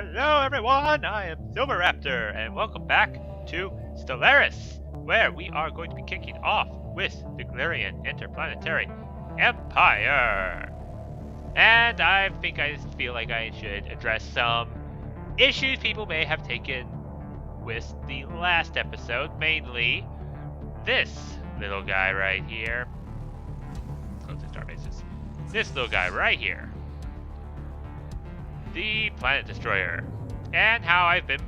Hello everyone, I am Silverraptor, and welcome back to Stellaris, where we are going to be kicking off with the Galarian Interplanetary Empire. And I feel like I should address some issues people may have taken with the last episode, mainly this little guy right here. Close the star bases. This little guy right here. The Planet Destroyer, and how I've been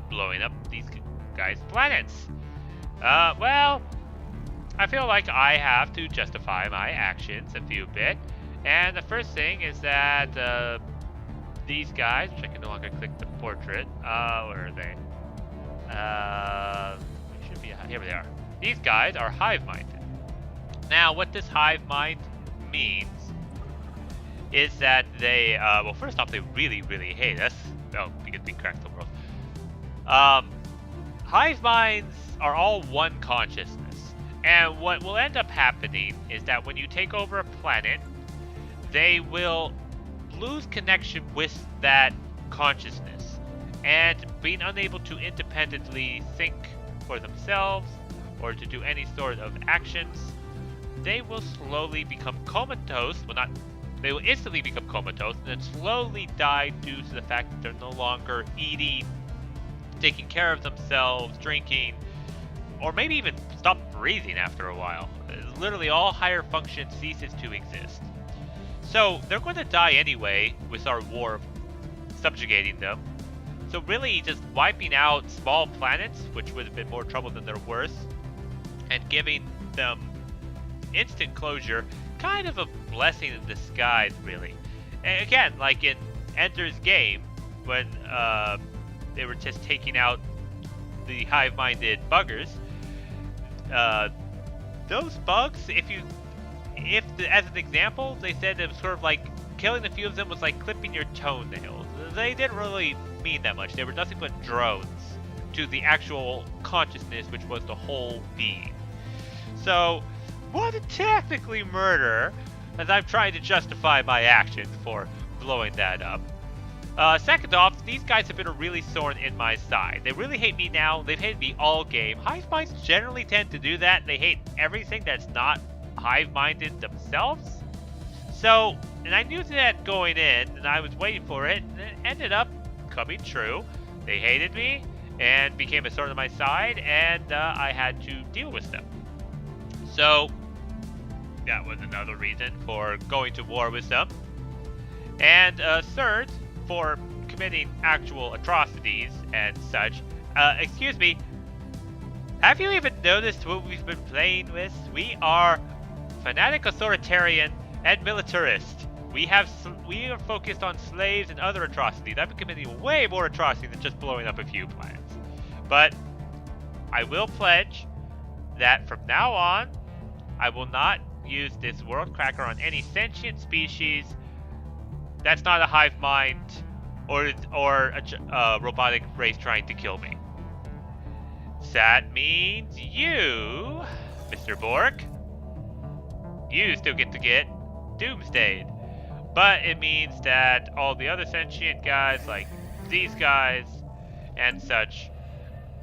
blowing up these guys' planets. Well, I feel like I have to justify my actions a few bit, and the first thing is that these guys, which I can no longer click the portrait, where are they? Should be, here they are. These guys are hive-minded. Now, what this hive mind means is that they, well, first off, they really, really hate us. Oh, because we cracked the world. Hive minds are all one consciousness. And what will end up happening is that when you take over a planet, they will lose connection with that consciousness. And being unable to independently think for themselves or to do any sort of actions, they will slowly become comatose. Well, not They will instantly become comatose and then slowly die due to the fact that they're no longer eating, taking care of themselves, drinking, or maybe even stop breathing after a while. Literally all higher function ceases to exist. So they're going to die anyway with our war of subjugating them. So really just wiping out small planets, which would have been more trouble than they're worth, and giving them instant closure, kind of a blessing in disguise, really. And again, like in Ender's Game, when they were just taking out the hive-minded buggers, those bugs, as an example, they said it was sort of like killing a few of them was like clipping your toenails. They didn't really mean that much. They were nothing but drones to the actual consciousness, which was the whole being. So, wasn't technically murder, as I'm trying to justify my actions for blowing that up. Second off, these guys have been a really thorn in my side. They really hate me now. They've hated me all game. Hive minds generally tend to do that. They hate everything that's not hive-minded themselves. So, and I knew that going in, and I was waiting for it, and it ended up coming true. They hated me and became a thorn in my side, and I had to deal with them. So, that was another reason for going to war with them. And third, for committing actual atrocities and such. Excuse me, have you even noticed what we've been playing with? We are fanatic, authoritarian, and militarist. We are focused on slaves and other atrocities. I've been committing way more atrocities than just blowing up a few planets. But I will pledge that from now on, I will not use this world cracker on any sentient species that's not a hive mind or a robotic race trying to kill me. That means you, Mr. Borg, you still get doomsdayed. But it means that all the other sentient guys, like these guys and such,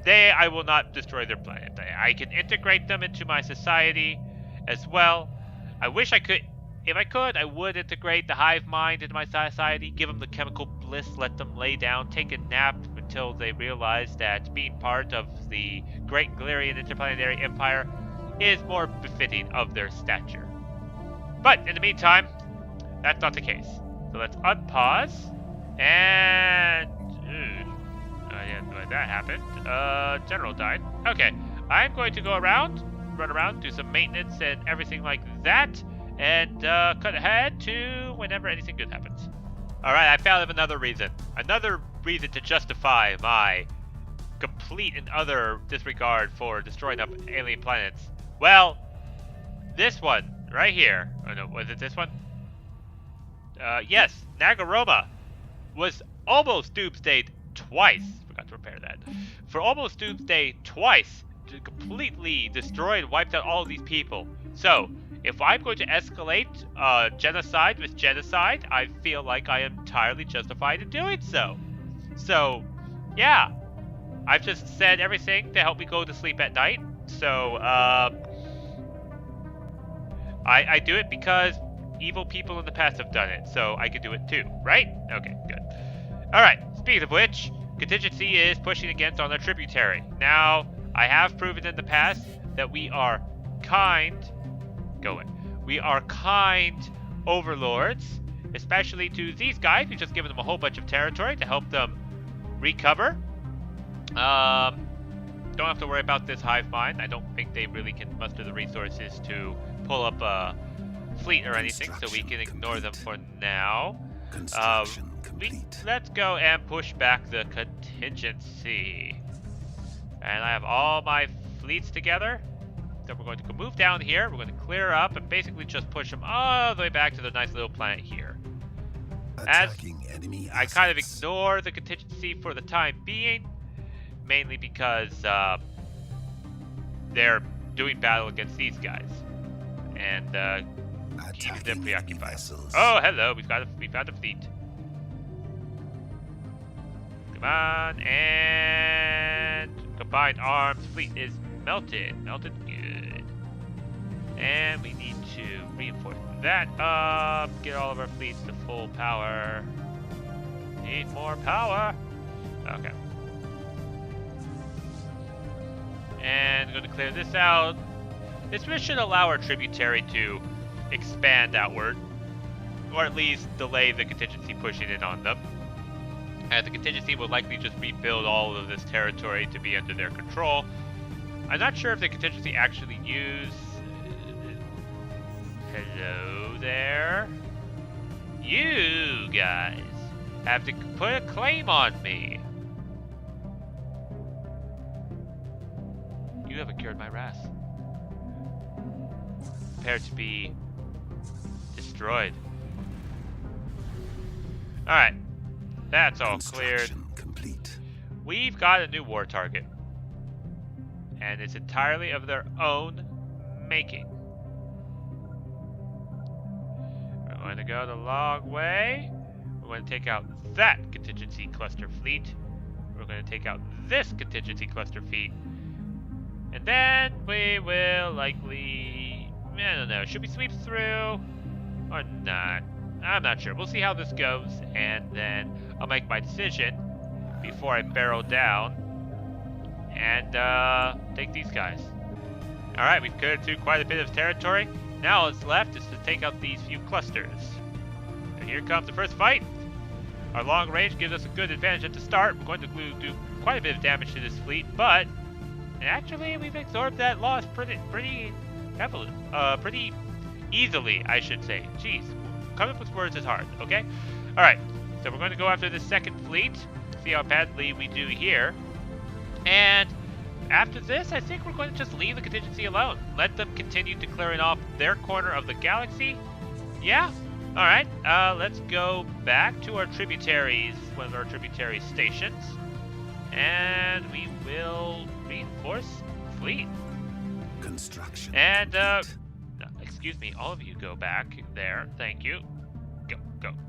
I will not destroy their planet. I can integrate them into my society as well. I wish I could. If I could, I would integrate the hive mind into my society, give them the chemical bliss, let them lay down, take a nap until they realize that being part of the great Galarian Interplanetary Empire is more befitting of their stature. But in the meantime, that's not the case. So let's unpause, and that happened. General died. Okay, I'm going to go around, run around, do some maintenance and everything like that, and cut ahead to whenever anything good happens. Alright, I found another reason to justify my complete and utter disregard for destroying up alien planets. Well, this one right here. Oh no, was it this one? Yes, Nagaroma was almost doomsdayed twice. Forgot to repair that. For almost doomsday twice, to completely destroy and wiped out all of these people. So, if I'm going to escalate genocide with genocide, I feel like I am entirely justified in doing so. So, yeah. I've just said everything to help me go to sleep at night. So, I do it because evil people in the past have done it, so I can do it too, right? Okay, good. Alright, speaking of which, contingency is pushing against on their tributary. Now, I have proven in the past that we are kind overlords, especially to these guys. We've just given them a whole bunch of territory to help them recover. Don't have to worry about this hive mind. I don't think they really can muster the resources to pull up a fleet or anything, so we can ignore them for now. Let's go and push back the contingency. And I have all my fleets together. So we're going to move down here. We're going to clear up and basically just push them all the way back to the nice little planet here. As I kind of ignore the contingency for the time being, mainly because they're doing battle against these guys, and keeping them preoccupied. Oh, hello! We found a fleet. Come on, and combined arms fleet is melted. Melted, good. And we need to reinforce that up. Get all of our fleets to full power. Need more power. Okay. And I'm going to clear this out. This should allow our tributary to expand outward, or at least delay the contingency pushing in on them. And the contingency will likely just rebuild all of this territory to be under their control. I'm not sure if the contingency actually use... Hello there. You guys have to put a claim on me. You haven't cured my wrath. Prepare to be destroyed. Alright. That's all cleared. Complete. We've got a new war target. And it's entirely of their own making. We're going to go the long way. We're going to take out that contingency cluster fleet. We're going to take out this contingency cluster fleet. And then we will likely... I don't know. Should we sweep through? Or not? I'm not sure. We'll see how this goes. And then I'll make my decision before I barrel down and take these guys. Alright, we've cleared through quite a bit of territory. Now what's left is to take out these few clusters. And here comes the first fight. Our long range gives us a good advantage at the start. We're going to do quite a bit of damage to this fleet, but actually we've absorbed that loss pretty heavily, pretty easily, I should say. Jeez, coming up with words is hard, okay? Alright, so we're going to go after this second fleet, see how badly we do here. And after this, I think we're going to just leave the contingency alone. Let them continue to clearing off their corner of the galaxy. Yeah, alright, let's go back to our tributaries, one of our tributary stations. And we will reinforce fleet. Construction. And, excuse me, all of you go back there. Thank you. Go,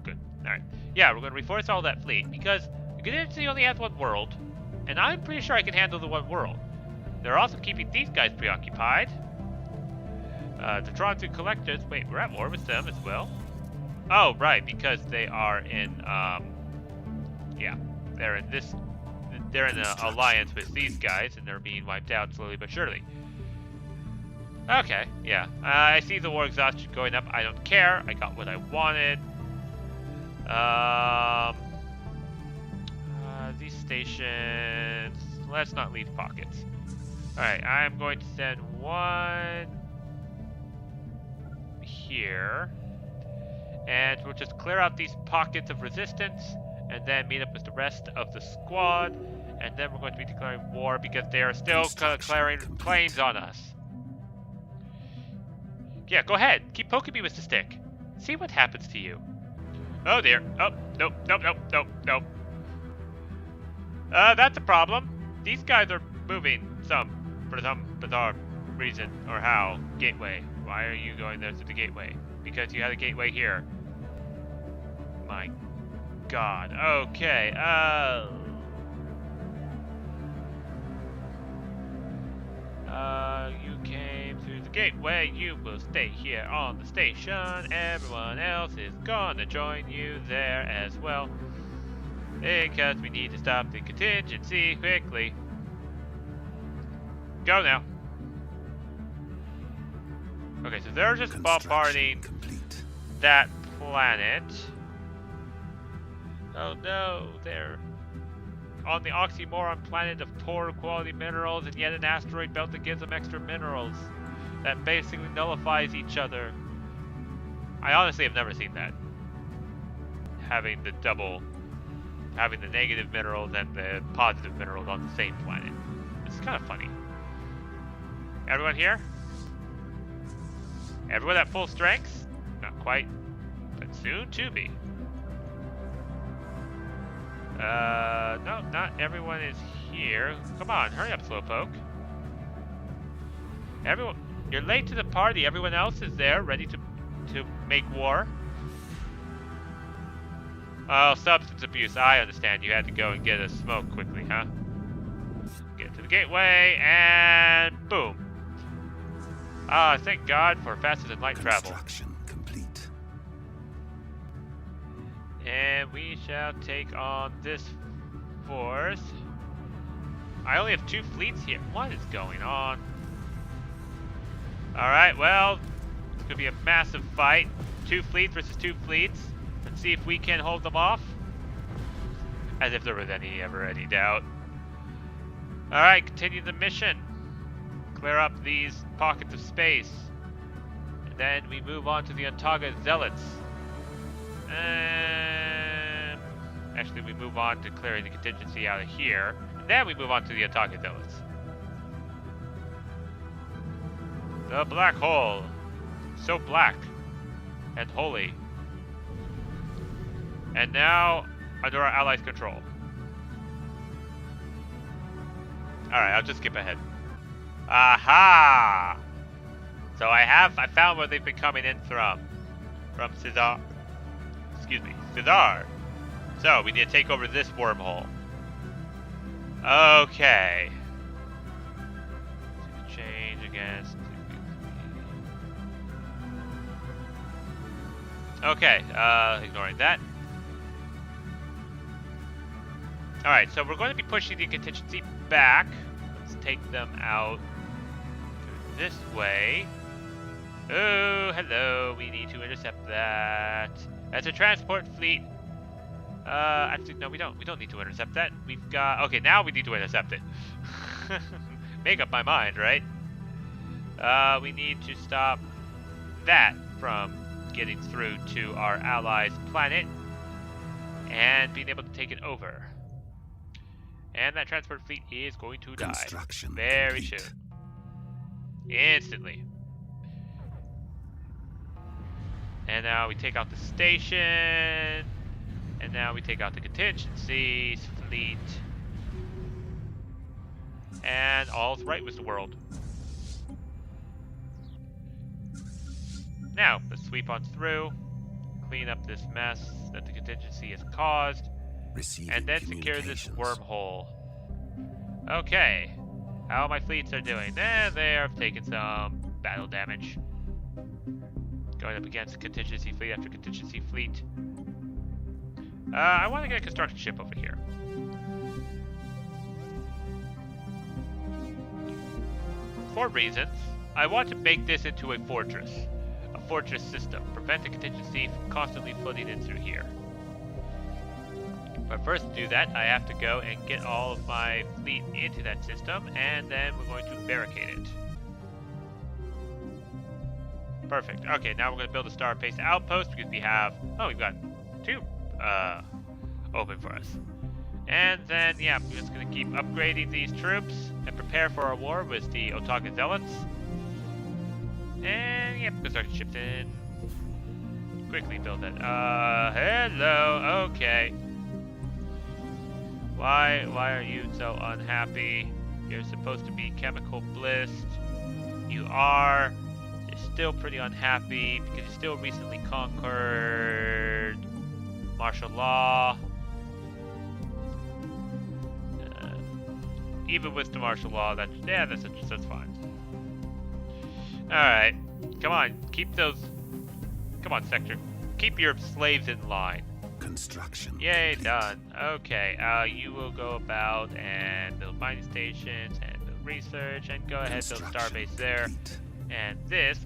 good. Alright. Yeah, we're going to reinforce all that fleet because the contingency only has one world. And I'm pretty sure I can handle the one world. They're also keeping these guys preoccupied. The Toronto collectors. Wait, we're at war with them as well. Oh, right, because they are in, yeah, they're in this. They're in an alliance with these guys, and they're being wiped out slowly but surely. Okay, yeah. I see the war exhaustion going up. I don't care. I got what I wanted. These stations... Let's not leave pockets. Alright, I'm going to send one... here. And we'll just clear out these pockets of resistance, and then meet up with the rest of the squad. And then we're going to be declaring war because they are still declaring claims on us. Yeah, go ahead. Keep poking me with the stick. See what happens to you. Oh dear. Oh, nope. That's a problem. These guys are moving for some bizarre reason. Or how. Gateway. Why are you going there to the gateway? Because you had a gateway here. My God. Okay. You came through the gateway. You will stay here on the station. Everyone else is gonna join you there as well. Because we need to stop the contingency quickly. Go now. Okay, so they're just bombarding complete. that planet. Oh no, they're on the oxymoron planet of poor quality minerals and yet an asteroid belt that gives them extra minerals that basically nullifies each other. I honestly have never seen that. Having the negative minerals and the positive minerals on the same planet. It's kind of funny. Everyone here? Everyone at full strength? Not quite, but soon to be. No, not everyone is here. Come on, hurry up, Slowpoke. Everyone, you're late to the party. Everyone else is there, ready to make war. Oh, substance abuse. I understand. You had to go and get a smoke quickly, huh? Get to the gateway, and boom. Ah, thank God for faster than light travel. Construction complete. And we shall take on this force. I only have 2 fleets here. What is going on? Alright, well, it's gonna be a massive fight. 2 fleets versus 2 fleets. Let's see if we can hold them off. As if there was ever any doubt. Alright, continue the mission. Clear up these pockets of space. And then we move on to the Ontaga Zealots. Actually, we move on to clearing the contingency out of here. And then we move on to the Ontaga Zealots. The black hole. So black and holy. And now under our allies' control. Alright, I'll just skip ahead. Aha! So I found where they've been coming in from. From Cesar. Excuse me, Cesar. So we need to take over this wormhole. Okay. Change against. Okay, ignoring that. Alright, so we're going to be pushing the contingency back. Let's take them out this way. Oh, hello. We need to intercept that. That's a transport fleet. Actually, no, we don't. We don't need to intercept that. We've got... Okay, now we need to intercept it. Make up my mind, right? We need to stop that from getting through to our allies' planet and being able to take it over. And that transport fleet is going to die very soon. Instantly. And now we take out the station. And now we take out the contingencies fleet. And all's right with the world. Now, let's sweep on through. Clean up this mess that the contingency has caused. And then secure this wormhole. Okay. How my fleets are doing? They are taking some battle damage. Going up against contingency fleet after contingency fleet. I want to get a construction ship over here. For reasons. I want to make this into a fortress. A fortress system. Prevent the contingency from constantly flooding in through here. But first to do that, I have to go and get all of my fleet into that system, and then we're going to barricade it. Perfect. Okay, now we're going to build a star-based outpost because we have... Oh, we've got 2 open for us. And then, yeah, we're just going to keep upgrading these troops and prepare for our war with the Ontaga Zealots. And, yeah, construction ships in. Quickly build that. Hello. Okay. Why are you so unhappy? You're supposed to be chemical blissed. You are. You're still pretty unhappy because you're still recently conquered. Martial law. Even with the martial law, that's fine. Alright. Come on, keep those... Come on, Sector. Keep your slaves in line. Construction. Yay, complete. done. Okay, you will go about and build mining stations and build research and go ahead build starbase there. Complete. And this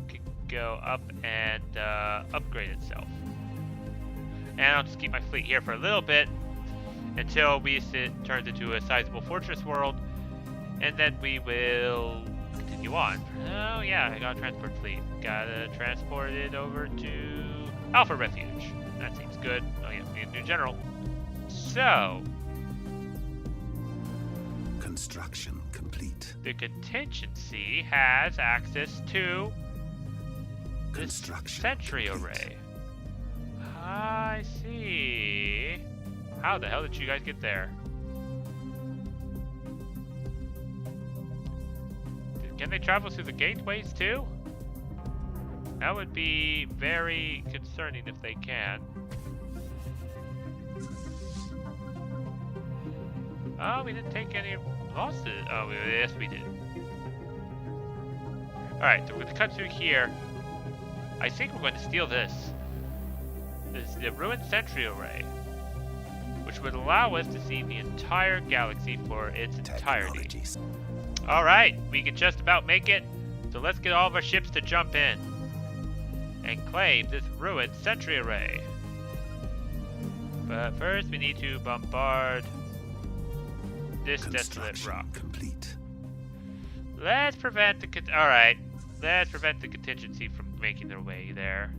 could go up and upgrade itself. And I'll just keep my fleet here for a little bit until it turns into a sizable fortress world, and then we will continue on. Oh yeah, I got a transport fleet. Gotta transport it over to Alpha Refuge. That seems good. Oh yeah, we need a new general. So, Construction complete. the contingency has access to this Construction sentry complete. array. I see. How the hell did you guys get there? Can they travel through the gateways too? That would be very concerning if they can. Oh, we didn't take any losses. Oh, yes, we did. Alright, so we're going to cut through here. I think we're going to steal this. This is the Ruined Sentry Array, which would allow us to see the entire galaxy for its entirety. Technologies. Alright, we can just about make it, so let's get all of our ships to jump in and claim this Ruined Sentry Array. But first, we need to bombard this desolate Construction rock. complete. Let's prevent the alright, let's prevent the contingency from making their way there.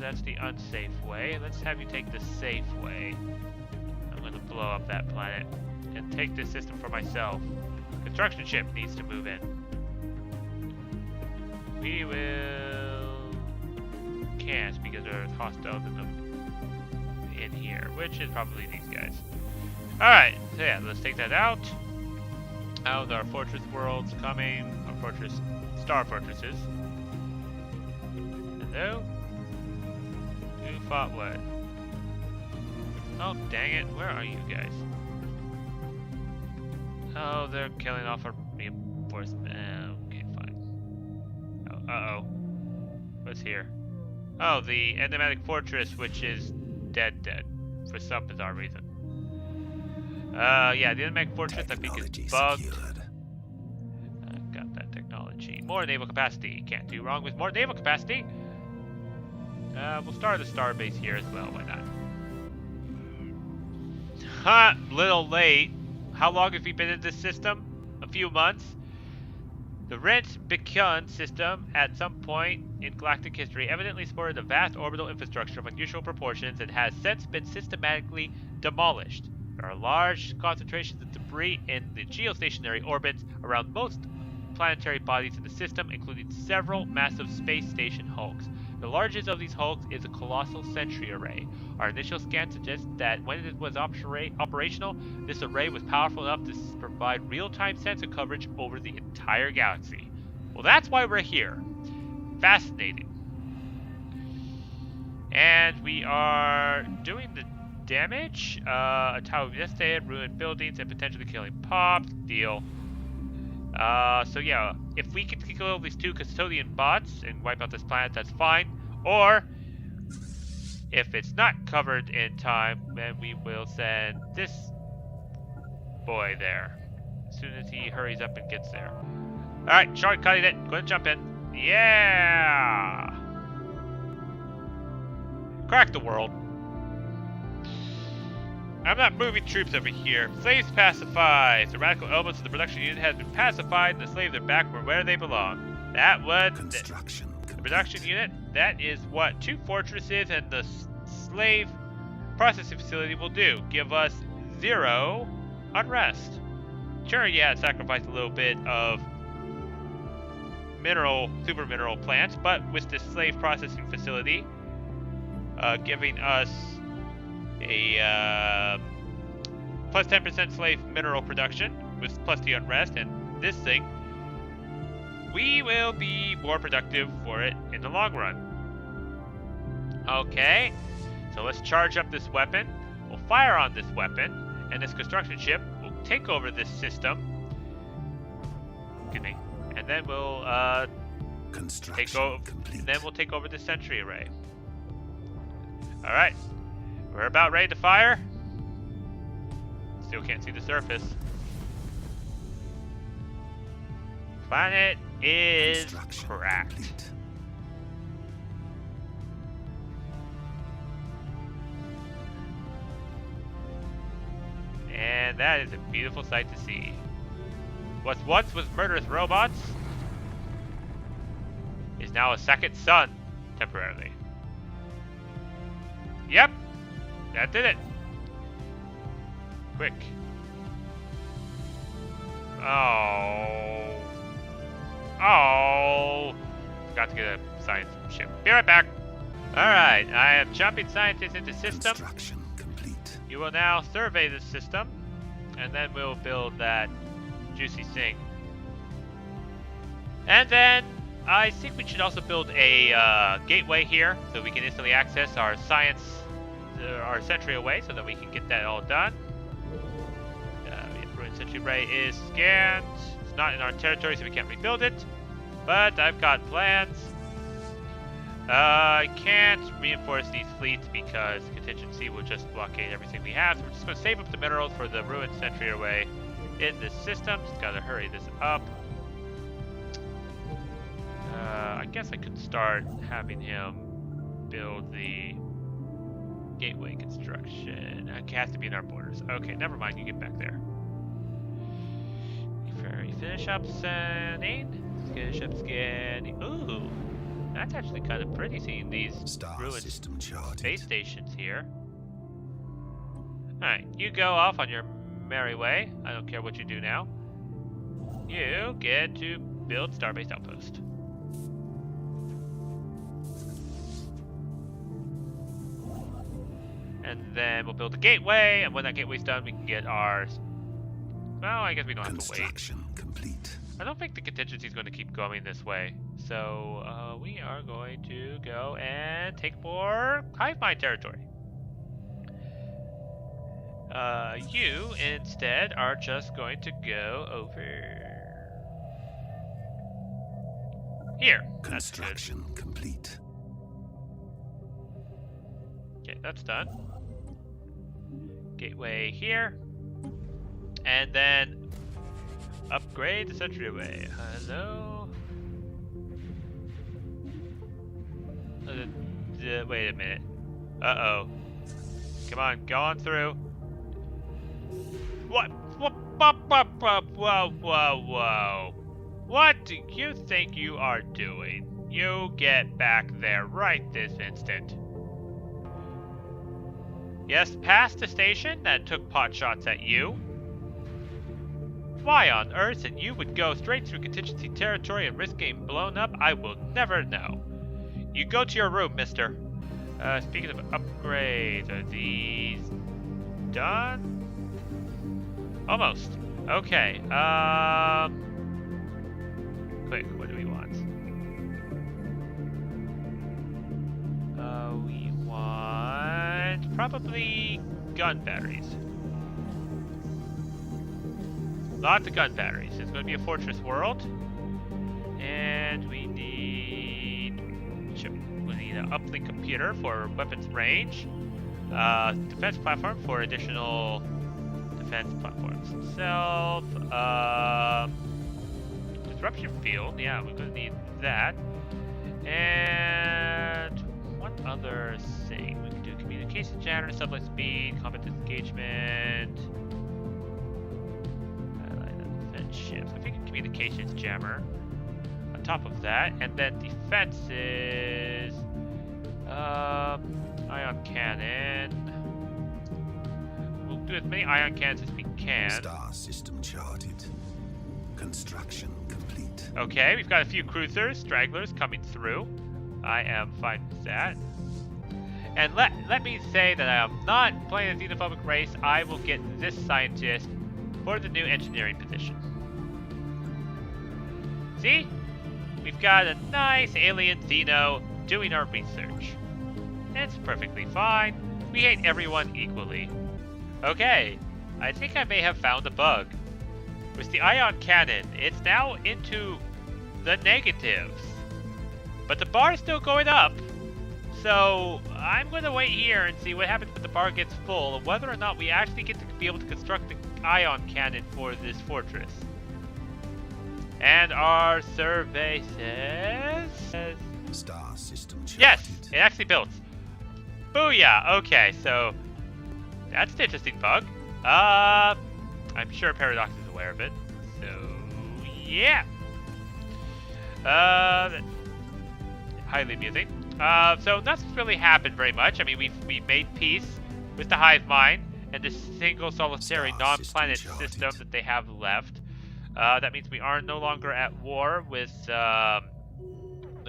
That's the unsafe way. Let's have you take the safe way. I'm gonna blow up that planet and take this system for myself. Construction ship needs to move in. We will can't because there's hostiles in here, which is probably these guys. Alright, so yeah, let's take that out. Out our fortress worlds coming. Our fortress star fortresses. Hello? Who fought what? Oh, dang it. Where are you guys? Oh, they're killing off our reinforcement. Okay, fine. Oh, uh-oh. What's here? Oh, the enigmatic fortress, which is dead for some bizarre reason. Yeah, the enigmatic fortress I think is bugged. Secured. Got that technology. More naval capacity. Can't do wrong with more naval capacity. We'll start the starbase here as well. Why not? Ha! Little late. How long have we been in this system? A few months. The Rent-Bicun system, at some point in galactic history, evidently sported a vast orbital infrastructure of unusual proportions and has since been systematically demolished. There are large concentrations of debris in the geostationary orbits around most planetary bodies in the system, including several massive space station hulks. The largest of these hulks is a colossal sentry array. Our initial scan suggests that when it was operational, this array was powerful enough to provide real-time sensor coverage over the entire galaxy. Well, that's why we're here. Fascinating. And we are doing the damage. A tower devastated, ruined buildings, and potentially killing pops. Deal. So yeah, if we can kill these two custodian bots and wipe out this planet, that's fine. Or, if it's not covered in time, then we will send this boy there. As soon as he hurries up and gets there. Alright, shortcutting it. Go ahead and jump in. Yeah! Crack the world. I'm not moving troops over here. Slaves pacified. The radical elements of the production unit has been pacified, and the slaves are back where they belong. That was Construction the complete. production unit. That is what 2 fortresses and the slave processing facility will do. Give us 0 unrest. Sure, yeah, it sacrificed a little bit of super mineral plants, but with this slave processing facility, giving us a plus 10% slave mineral production with plus the unrest, and this thing, we will be more productive for it in the long run. Okay, so let's charge up this weapon. We'll fire on this weapon, and this construction ship will take over this system. Excuse me. And then we'll take over. And then we'll take over the sentry array. All right, we're about ready to fire. Still can't see the surface. Planet is cracked. Complete. And that is a beautiful sight to see. What once was murderous robots is now a second sun, temporarily. Yep, that did it. Quick. Oh. Forgot to get a science ship. Be right back. Alright, I am jumping scientists into system. Construction complete. You will now survey the system, and then we'll build that juicy thing. And then I think we should also build a gateway here, so we can instantly access our our sentry away, so that we can get that all done. The sentry array is scanned. It's not in our territory, so we can't rebuild it. But I've got plans. I can't reinforce these fleets because contingency will just blockade everything we have. So we're just going to save up the minerals for the ruined sentry array in this system. Just got to hurry this up. I guess I could start having him build the gateway construction. It has to be in our borders. Okay, never mind. You get back there. Finish up scanning. Finish up scanning. Ooh, that's actually kind of pretty seeing these ruined space stations here. Alright, you go off on your merry way. I don't care what you do now. You get to build Starbase Outpost. And then we'll build a gateway, and when that gateway's done, we can get our... Well, I guess we don't have to wait. Construction complete. I don't think the contingency is going to keep going this way. So, we are going to go and take more hive mind territory. You, instead, are just going to go over... here. Construction complete. Okay, that's done. Gateway here. And then upgrade the sentry array. Hello? Wait a minute. Uh-oh. Come on, go on through. What? Whoa. What do you think you are doing? You get back there right this instant. Yes, past the station that took pot shots at you. Why on earth and you would go straight through contingency territory and risk getting blown up, I will never know. You go to your room, mister. Speaking of upgrades, are these done? Almost. Okay, quick, what do we want? We want probably gun batteries. Lots of gun batteries. It's going to be a fortress world. And we need an uplink computer for weapons range. Defense platform for additional defense platforms itself. Disruption field. Yeah, we're going to need that. And what other thing? We can do communication jammer, sublight speed, combat disengagement. Ships. I think a communications jammer on top of that, and then defenses, ion cannon. We'll do as many ion cannons as we can. Star system charted. Construction complete. Okay, we've got a few cruisers, stragglers coming through. I am fine with that. And let me say that I am not playing a xenophobic race. I will get this scientist for the new engineering position. See? We've got a nice alien Xeno doing our research. It's perfectly fine. We hate everyone equally. Okay, I think I may have found a bug. With the ion cannon, it's now into the negatives. But the bar is still going up. So I'm going to wait here and see what happens when the bar gets full, and whether or not we actually get to be able to construct the ion cannon for this fortress. And our survey says... Star system charted. Yes, it actually built. Booyah! Okay, so that's an interesting bug. I'm sure Paradox is aware of it. So yeah. Highly amusing. So nothing's really happened very much. I mean, we made peace with the hive mind and this single solitary non-planet system that they have left. That means we are no longer at war with the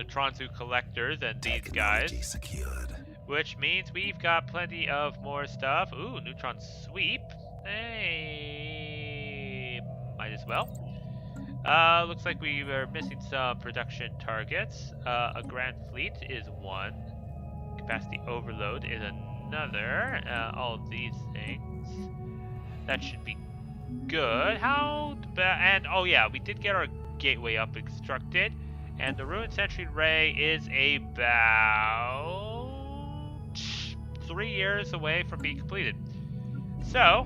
Tronzu collectors and these guys. Secured. Which means we've got plenty of more stuff. Ooh, neutron sweep. Hey, might as well. Looks like we were missing some production targets. A grand fleet is one. Capacity overload is another. All of these things. That should be good. And oh yeah, we did get our gateway up constructed. And the Ruined Sentry Ray is about 3 years away from being completed. So,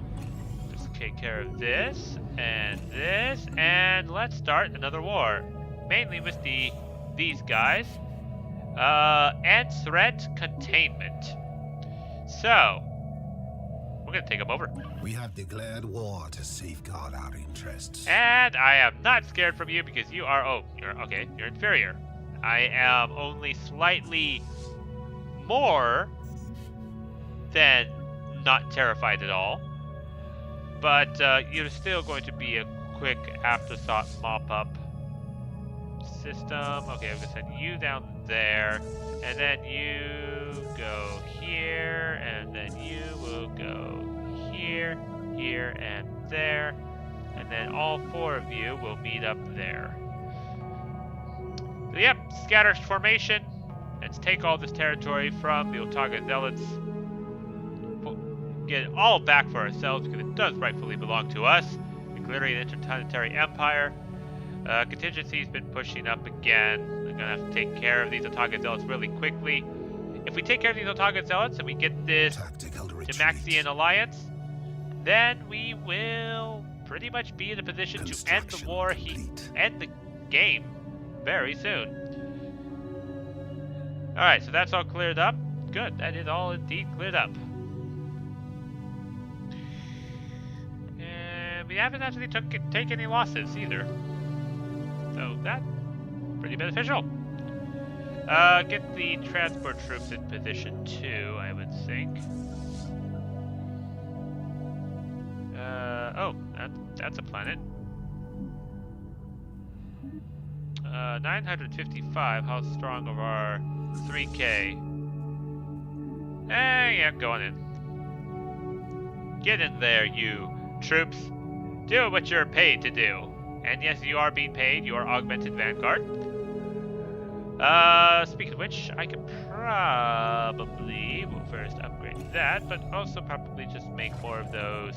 just take care of this, and let's start another war. Mainly with these guys. And threat containment. So, we're gonna take them over. We have declared war to safeguard our interests. And I am not scared from you because you are, you're inferior. I am only slightly more than not terrified at all. But you're still going to be a quick afterthought mop-up system. Okay, I'm gonna send you down there, and then you go here, and then you will go here, here, and there, and then all 4 of you will meet up there. So, yep, scatter formation. Let's take all this territory from the Otaga Zealots. Get it all back for ourselves because it does rightfully belong to us. Declaring an interplanetary empire. Contingency's been pushing up again. We're gonna have to take care of these Otaga Zealots really quickly. If we take care of these Otaga Zealots and we get this Demaxian alliance, then we will pretty much be in a position to end the war, end the game very soon. Alright, so that's all cleared up. Good, that is all indeed cleared up. And we haven't actually take any losses either. So that's pretty beneficial. Get the transport troops in position too, I would think. That's a planet. 955, how strong of our 3K? Yeah, go on in. Get in there, you troops. Do what you're paid to do. And yes, you are being paid, your augmented vanguard. Speaking of which, I could probably, well, first upgrade that, but also probably just make more of those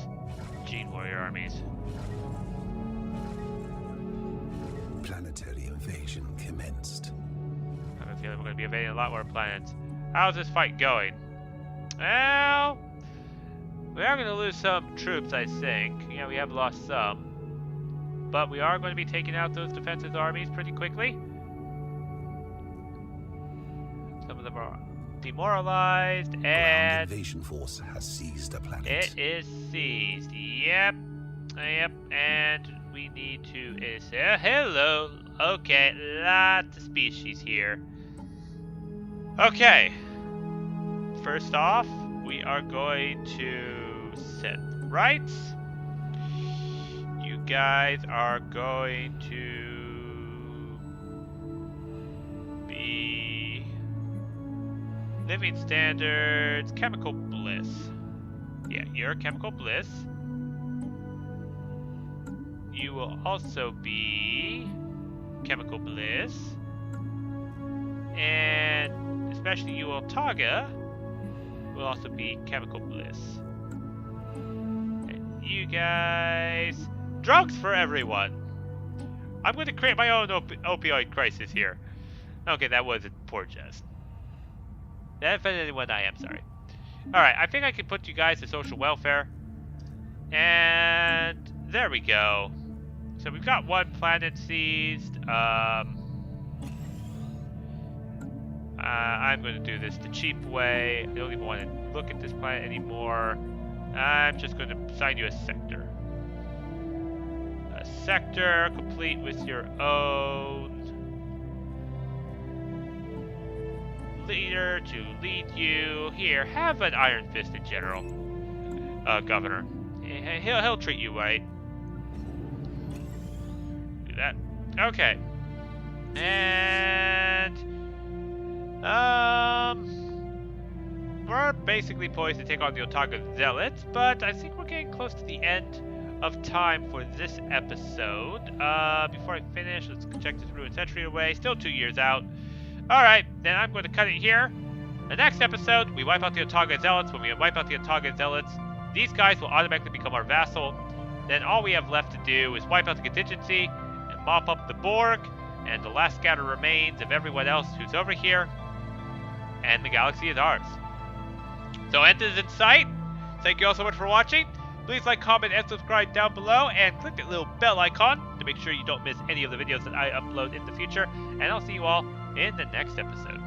Gene Warrior armies. Planetary invasion commenced. I have a feeling we're going to be invading a lot more planets. How's this fight going? Well, we are going to lose some troops, I think. Yeah, we have lost some. But we are going to be taking out those defensive armies pretty quickly. Some of them are demoralized, and invasion force has seized a planet. It is seized. Yep, and we need to. Hello. Okay, lots of species here. Okay. First off, we are going to set rights. You guys are going to be living standards, chemical bliss. Yeah, you're chemical bliss. You will also be chemical bliss. And especially you, Otaga, will also be chemical bliss. And you guys, drugs for everyone. I'm going to create my own opioid crisis here. Okay, that was a poor jest. That offended anyone, I am sorry. Alright, I think I can put you guys to social welfare. And there we go. So we've got one planet seized. I'm going to do this the cheap way. I don't even want to look at this planet anymore. I'm just going to assign you a sector. A sector complete with your own leader to lead you. Here, have an iron-fisted general, governor. He'll treat you right. Do that. Okay. And we're basically poised to take on the Otaga Zealots, but I think we're getting close to the end of time for this episode. Before I finish, let's check this ruined century away. Still 2 years out. Alright, then I'm going to cut it here. The next episode, we wipe out the Otaga Zealots. When we wipe out the Otaga Zealots, these guys will automatically become our vassal. Then all we have left to do is wipe out the contingency and mop up the Borg and the last scattered remains of everyone else who's over here. And the galaxy is ours. So end is in sight. Thank you all so much for watching. Please like, comment, and subscribe down below, and click that little bell icon to make sure you don't miss any of the videos that I upload in the future. And I'll see you all in the next episode.